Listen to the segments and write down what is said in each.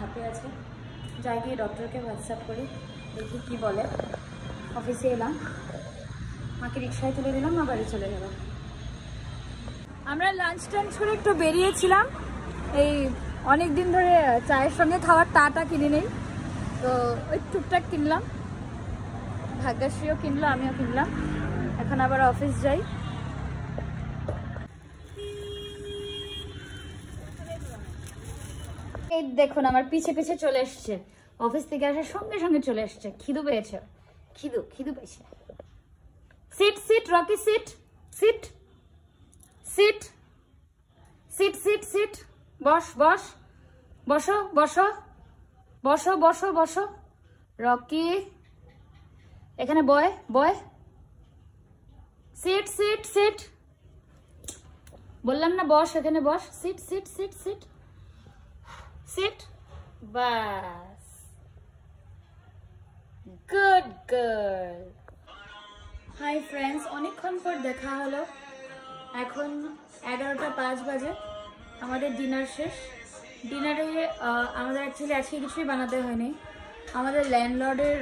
হাতে আছে, যাই গিয়ে ডক্টরকে হোয়াটসঅ্যাপ করি, দেখি কি বলে। অফিসে এলাম, মাকে রিক্সায় তুলে দিলাম, মা বাড়ি চলে গেল। আমরা লাঞ্চ টাঞ্চ করে একটু বেরিয়েছিলাম, এই অনেক দিন ধরে চায়ের সঙ্গে খাওয়ার টাটা কিনে নেই, তো ওই টুকটাক কিনলাম, ভাগ্যশ্রীও কিনলো, আমিও কিনলাম। এখন আবার অফিস যাই। এই দেখুন আমার পিছে পিছে চলে এসছে, অফিস থেকে আসার সঙ্গে সঙ্গে চলে এসছে, খিদু পেয়েছে, খিদু পেয়েছে। Sit sit Rocky sit sit sit sit sit sit বস বস বসো বসো বসো বসো বসো রকি, এখানে বয় বয়, সিট সিট সিট, বললাম না বস, এখানে বস, sit sit sit sit sit, বাস, গুড গার্ল। হাই ফ্রেন্ডস, অনেকক্ষণ পর দেখা হলো। এখন 11টা 5 বাজে, আমাদের ডিনার শেষ। ডিনারে আমাদের অ্যাকচুয়ালি আজকে কিছুই বানাতে হয়নি, আমাদের ল্যান্ডলর্ডের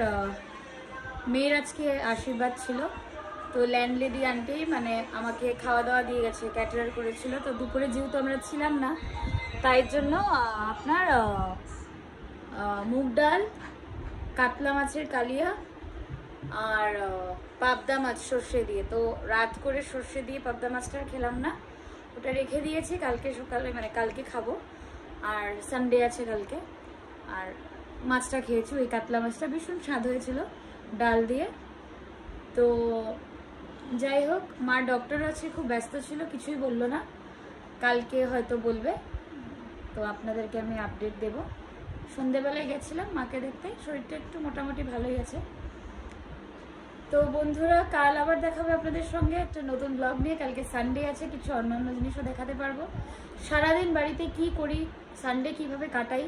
মেয়ের আজকে আশীর্বাদ ছিল, তো ল্যান্ডলেডি আন্টি মানে আমাকে খাওয়া দাওয়া দিয়ে গেছে, ক্যাটারার করেছিল। তো দুপুরে যেহেতু আমরা ছিলাম না, তাই জন্য আপনার মুগ ডাল, কাতলা মাছের কালিয়া আর পাবদা মাছ সর্ষে দিয়ে, তো রাত করে সর্ষে দিয়ে পাবদা মাছটা খেলাম না, ওটা রেখে দিয়েছি, কালকে সকালে মানে কালকে খাবো, আর সানডে আছে কালকে। আর মাছটা খেয়েছি, ওই কাতলা মাছটা ভীষণ স্বাদ হয়েছিল ডাল দিয়ে। তো যাই হোক, মা ডক্টর আছে, খুব ব্যস্ত ছিল, কিছুই বললো না, কালকে হয়তো বলবে, তো আপনাদেরকে আমি আপডেট দেব। সন্ধেবেলায় গেছিলাম মাকে দেখতে, শরীরটা একটু মোটামুটি ভালোই আছে। তো বন্ধুরা, কাল আবার দেখাবে আপনাদের সঙ্গে একটা নতুন ব্লগ নিয়ে। কালকে সানডে আছে, কিছু অন্যান্য জিনিসও দেখাতে পারবো। সারাদিন বাড়িতে কি করি, সানডে কিভাবে কাটাই,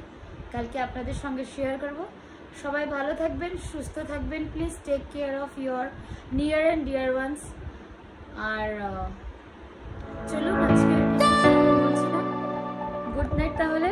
কালকে আপনাদের সঙ্গে শেয়ার করব। সবাই ভালো থাকবেন, সুস্থ থাকবেন, please take care of your near and dear ones. আর চলুন আজকে বলছি না, গুড নাইট তাহলে।